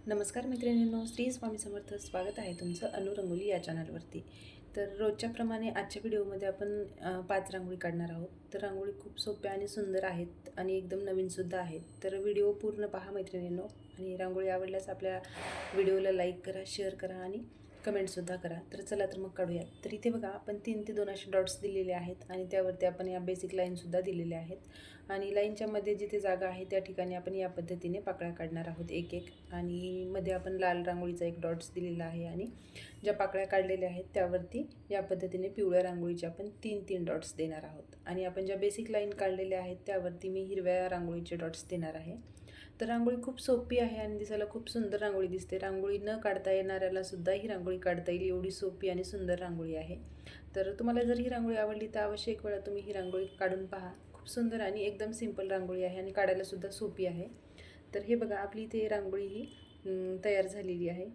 नमस्कार मैत्रिणींनो, श्री स्वामी समर्थ. स्वागत आहे तुमचं अनुरंगोली या चॅनलवरती. तर रोजच्याप्रमाणे आजच्या व्हिडिओमध्ये आपण 5 रांगोळी काढणार आहोत. तर रांगोळी खूप सोप्या आणि सुंदर आहेत आणि एकदम नवीनसुद्धा आहेत. तर व्हिडिओ पूर्ण पहा मैत्रिणींनो, आणि रांगोळी आवडल्यास आपल्या व्हिडिओला लाईक करा, शेअर करा आणि कमेंटसुद्धा करा. तर चला तर मग काढूया. तर इथे बघा, आपण 3 ते 2 असे डॉट्स दिलेले आहेत आणि त्यावरती आपण या बेसिक लाईनसुद्धा दिलेल्या आहेत. आणि लाईनच्या मध्ये जिथे जागा आहे त्या ठिकाणी आपण या पद्धतीने पाकळ्या काढणार आहोत एक एक. आणि मध्ये आपण लाल रांगोळीचा एक डॉट्स दिलेला आहे आणि ज्या पाकळ्या काढलेल्या आहेत त्यावरती या पद्धतीने पिवळ्या रांगोळीचे आपण 3-3 डॉट्स देणार आहोत. आणि आपण ज्या बेसिक लाईन काढलेल्या आहेत त्यावरती मी हिरव्या रांगोळीचे डॉट्स देणार आहे. तर रांगोळी खूप सोपी आहे आणि दिसायला खूप सुंदर रांगोळी दिसते. रांगोळी न काढता येणाऱ्याला सुद्धा ही रांगोळी काढता येईल, एवढी सोपी आणि सुंदर रांगोळी आहे. तर तुम्हाला जर ही रांगोळी आवडली तर अवश्य एक वेळा तुम्ही ही रांगोळी काढून पहा. खूप सुंदर आणि एकदम सिंपल रांगोळी आहे आणि काढायलासुद्धा सोपी आहे. तर हे बघा, आपली इथे रांगोळी ही तयार झालेली आहे.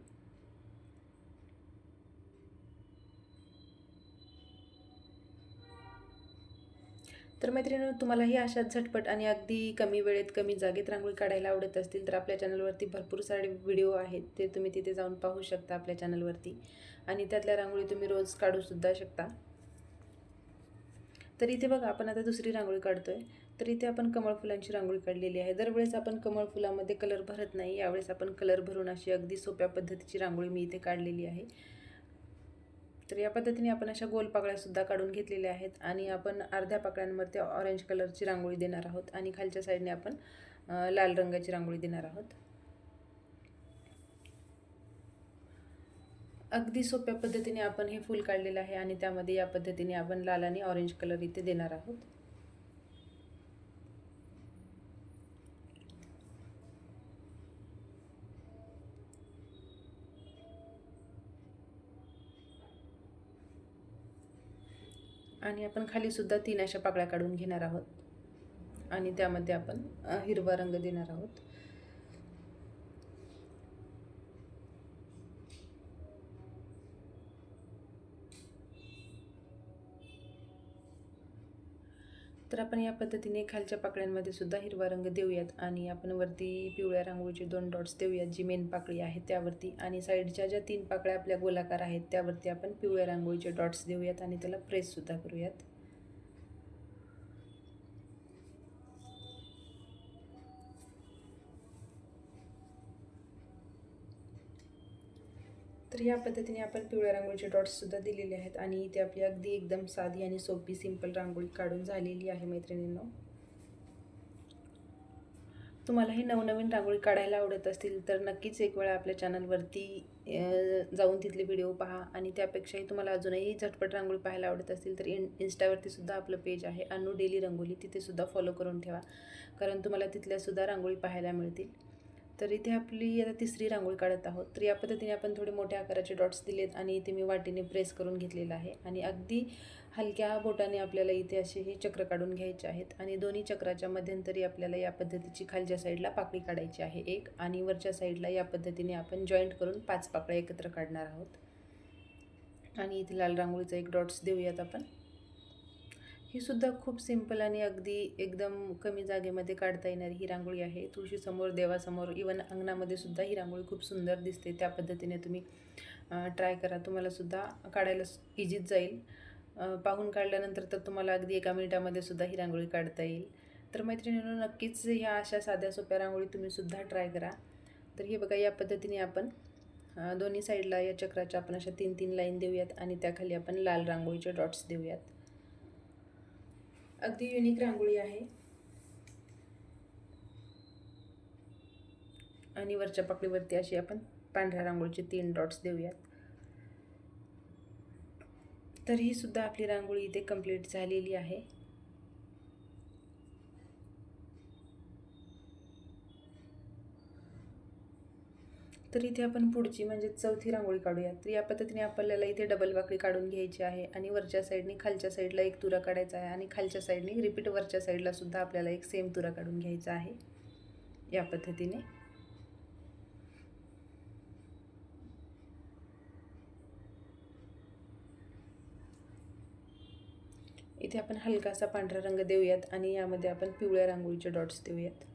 तर मैत्रिणींनो, तुम्हालाही अशा झटपट आणि अगदी कमी वेळेत कमी जागेत रांगोळी काढायला आवडत असतील तर आपल्या चॅनलवरती भरपूर सारे व्हिडिओ आहेत, ते तुम्ही तिथे जाऊन पाहू शकता आपल्या चॅनलवरती. आणि त्यातल्या रांगोळी तुम्ही रोज काढूसुद्धा शकता. तर इथे बघा, आपण आता दुसरी रांगोळी काढतोय. तर इथे आपण कमळ फुलांची रांगोळी काढलेली आहे. दरवेळेस आपण कमळ फुलामध्ये कलर भरत नाही, यावेळेस आपण कलर भरून अशी अगदी सोप्या पद्धतीची रांगोळी मी इथे काढलेली आहे. तर या पद्धतीने आपण अशा गोल पाकळ्यासुद्धा काढून घेतलेल्या आहेत आणि आपण अर्ध्या पाकळ्यांवरती ऑरेंज कलरची रांगोळी देणार आहोत आणि खालच्या साईडने आपण लाल रंगाची रांगोळी देणार आहोत. अगदी सोप्या पद्धतीने आपण हे फूल काढलेलं आहे आणि त्यामध्ये या पद्धतीने आपण लाल आणि ऑरेंज कलर इथे देणार आहोत. आणि आपण खालीसुद्धा 3 अशा पाकळ्या काढून घेणार आहोत आणि त्यामध्ये आपण हिरवा रंग देणार आहोत. तर आपण या पद्धतीने खालच्या पाकळ्यांमध्ये सुद्धा हिरवा रंग देऊयात आणि आपण वरती पिवळ्या रांगोळीचे 2 डॉट्स देऊयात, जी मेन पाकळी आहे त्यावरती. आणि साईडच्या ज्या 3 पाकळ्या आपल्या गोलाकार आहेत त्यावरती आपण पिवळ्या रांगोळीचे डॉट्स देऊयात आणि त्याला प्रेससुद्धा करूयात. तर या पद्धतीने आपण पिवळ्या रांगोळीचे डॉट्ससुद्धा दिलेले आहेत आणि इथे आपली अगदी एकदम साधी आणि सोपी सिंपल रांगोळी काढून झालेली आहे मैत्रिणींनो. तुम्हालाही नवनवीन रांगोळी काढायला आवडत असतील तर नक्कीच एक वेळा आपल्या चॅनलवरती जाऊन तिथले व्हिडिओ पहा. आणि त्यापेक्षाही तुम्हाला अजूनही झटपट रांगोळी पाहायला आवडत असतील तर इन्स्टावरती सुद्धा आपलं पेज आहे अनु डेली रंगोली, तिथे सुद्धा फॉलो करून ठेवा, कारण तुम्हाला तिथल्यासुद्धा रांगोळी पाहायला मिळतील. तर इथे आपली आता तिसरी रांगोळी काढत आहोत. तर या पद्धतीने आपण थोडे मोठ्या आकाराचे डॉट्स दिलेत आणि इथे मी वाटीने प्रेस करून घेतलेलं आहे आणि अगदी हलक्या बोटाने आपल्याला इथे असे हे चक्र काढून घ्यायचे आहेत आणि दोन्ही चक्राच्या मध्यंतरी आपल्याला या पद्धतीची खालच्या साईडला पाकळी काढायची आहे एक, आणि वरच्या साईडला या पद्धतीने आपण जॉईंट करून 5 पाकळ्या एकत्र काढणार आहोत. आणि इथे लाल रांगोळीचा एक डॉट्स देऊयात आपण. ही सुद्धा खूप सिंपल आणि अगदी एकदम कमी जागेमध्ये काढता येणारी ही रांगोळी आहे. तुळशीसमोर, देवासमोर, इवन अंगणामध्ये सुद्धा ही रांगोळी खूप सुंदर दिसते. त्या पद्धतीने तुम्ही ट्राय करा, तुम्हालासुद्धा काढायला इझीच जाईल. पाहून काढल्यानंतर तर तुम्हाला अगदी 1 मिनिटामध्ये सुद्धा ही रांगोळी काढता येईल. तर मैत्रिणींनो, नक्कीच ह्या अशा साध्या सोप्या रांगोळी तुम्हीसुद्धा ट्राय करा. तर हे बघा, या पद्धतीने आपण दोन्ही साईडला या चक्राच्या आपण अशा 3-3 लाईन देऊयात आणि त्याखाली आपण लाल रांगोळीचे डॉट्स देऊयात. अगदी युनिक रांगोळी आहे. आणि वरच्या पाकळीवरती अशी आपण पांढऱ्या रांगोळीचे 3 डॉट्स देऊयात. तर ही सुद्धा आपली रांगोळी इथे कंप्लीट झालेली आहे. तर इथे आपण पुढची म्हणजे चौथी रांगोळी काढूया. तर या पद्धतीने आपल्याला इथे डबल पाकळी काढून घ्यायची आहे आणि वरच्या साईडने खालच्या साईडला एक तुरा काढायचा आहे आणि खालच्या साईडने रिपीट वरच्या साईडला सुद्धा आपल्याला एक सेम तुरा काढून घ्यायचा आहे या पद्धतीने. इथे आपण हलकासा पांढरा रंग देऊयात आणि यामध्ये आपण पिवळ्या रांगोळीचे डॉट्स देऊयात.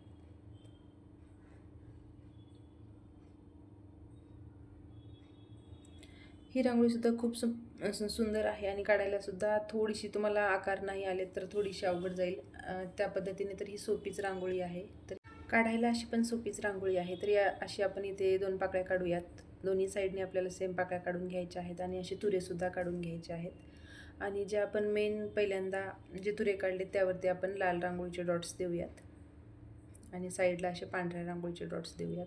ही रांगोळीसुद्धा खूप सुंदर आहे आणि काढायलासुद्धा थोडीशी तुम्हाला आकार नाही आले तर थोडीशी अवघड जाईल, त्या पद्धतीने तर ही सोपीच रांगोळी आहे. तर काढायला अशी पण सोपीच रांगोळी आहे. तर अशी आपण इथे 2 पाकळ्या काढूयात. दोन्ही साईडने आपल्याला सेम पाकळ्या काढून घ्यायच्या आहेत आणि असे तुरेसुद्धा काढून घ्यायचे आहेत. आणि जे आपण मेन पहिल्यांदा जे तुरे काढले त्यावरती आपण लाल रांगोळीचे डॉट्स देऊयात आणि साईडला असे पांढऱ्या रांगोळीचे डॉट्स देऊयात.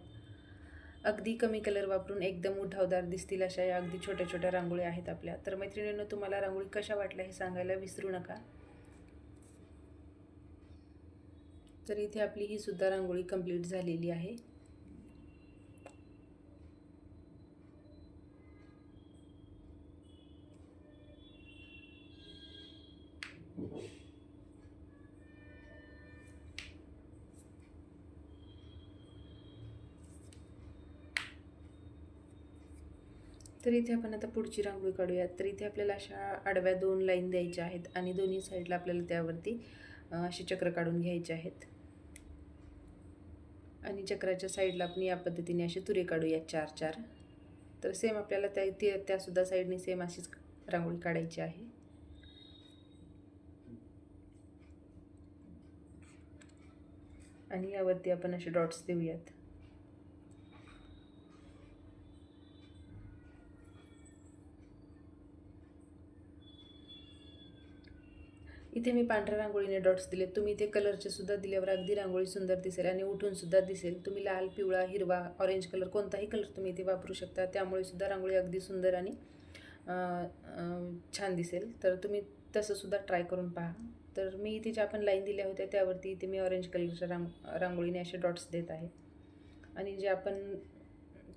अगदी कमी कलर वापरून एकदम उठावदार दिसतील अशा या अगदी छोट्या छोट्या रांगोळी आहेत आपल्या. तर मैत्रिणींनो, तुम्हाला रांगोळी कशा वाटल्या हे सांगायला विसरू नका. तर इथे आपली ही सुद्धा रांगोळी कंप्लीट झालेली आहे. तर इथे आपण आता पुढची रांगोळी काढूयात. तर इथे आपल्याला अशा आडव्या 2 लाईन द्यायच्या आहेत आणि दोन्ही साईडला आपल्याला त्यावरती असे चक्र काढून घ्यायचे आहेत आणि चक्राच्या साईडला आपण या पद्धतीने असे तुरे काढूयात 4-4. तर सेम आपल्याला त्यासुद्धा साईडने सेम अशीच रांगोळी काढायची आहे. आणि यावरती आपण असे डॉट्स देऊयात. इथे मी पांढऱ्या रांगोळीने डॉट्स दिले. तुम्ही इथे कलरचे सुद्धा दिल्यावर अगदी रांगोळी सुंदर दिसेल आणि उठून सुद्धा दिसेल. तुम्ही लाल, पिवळा, हिरवा, ऑरेंज कलर कोणताही कलर तुम्ही इथे वापरू शकता. त्यामुळे सुद्धा रांगोळी अगदी सुंदर आणि छान दिसेल. तर तुम्ही तसं सुद्धा ट्राय करून पहा. तर मी इथे ज्या आपण लाईन दिल्या होत्या त्यावरती इथे मी ऑरेंज कलरच्या रांगोळीने असे डॉट्स देत आहे आणि जे आपण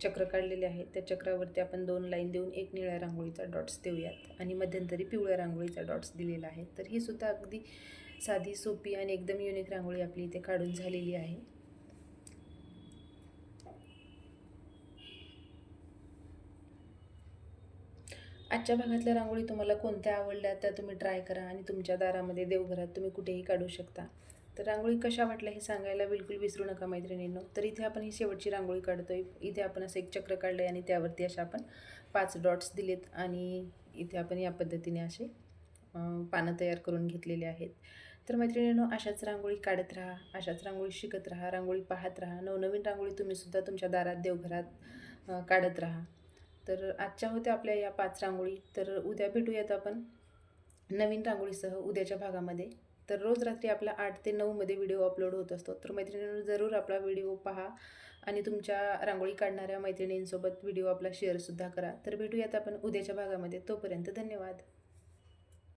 चक्र काढलेले आहे त्या चक्रावरती आपण 2 लाईन देऊन एक निळ्या रांगोळीचा डॉट्स देऊयात आणि मध्यंतरी पिवळ्या रांगोळीचा डॉट्स दिलेला आहे. तर ही सुद्धा अगदी साधी, सोपी आणि एकदम युनिक रांगोळी आपली इथे काढून झालेली आहे. आजच्या भागातल्या रांगोळी तुम्हाला कोणत्या आवडल्या त्या तुम्ही ट्राय करा आणि तुमच्या दारामध्ये, देवघरात तुम्ही कुठेही काढू शकता. तर रांगोळी कशा वाटल्या हे सांगायला बिलकुल विसरू नका मैत्रिणींनो. तर इथे आपण ही शेवटची रांगोळी काढतोय. इथे आपण असं एक चक्र काढलं आहे आणि त्यावरती अशा आपण 5 डॉट्स दिलेत आणि इथे आपण या पद्धतीने असे पानं तयार करून घेतलेले आहेत. तर मैत्रिणींनो, अशाच रांगोळी काढत राहा, अशाच रांगोळी शिकत राहा, रांगोळी पाहत राहा. नवनवीन रांगोळी तुम्हीसुद्धा तुमच्या दारात, देवघरात काढत राहा. तर आजच्या होत्या आपल्या या 5 रांगोळी. तर उद्या भेटूयात आपण नवीन रांगोळीसह उद्याच्या भागामध्ये. तर रोज रात्री आपला 8 ते 9 मध्ये व्हिडिओ अपलोड होत असतो. तर मैत्रिणींनो, जरूर आपला व्हिडिओ पहा आणि तुमच्या रांगोळी काढणाऱ्या मैत्रिणींसोबत व्हिडिओ आपला शेअरसुद्धा करा. तर भेटूयात आपण उद्याच्या भागामध्ये. तोपर्यंत धन्यवाद.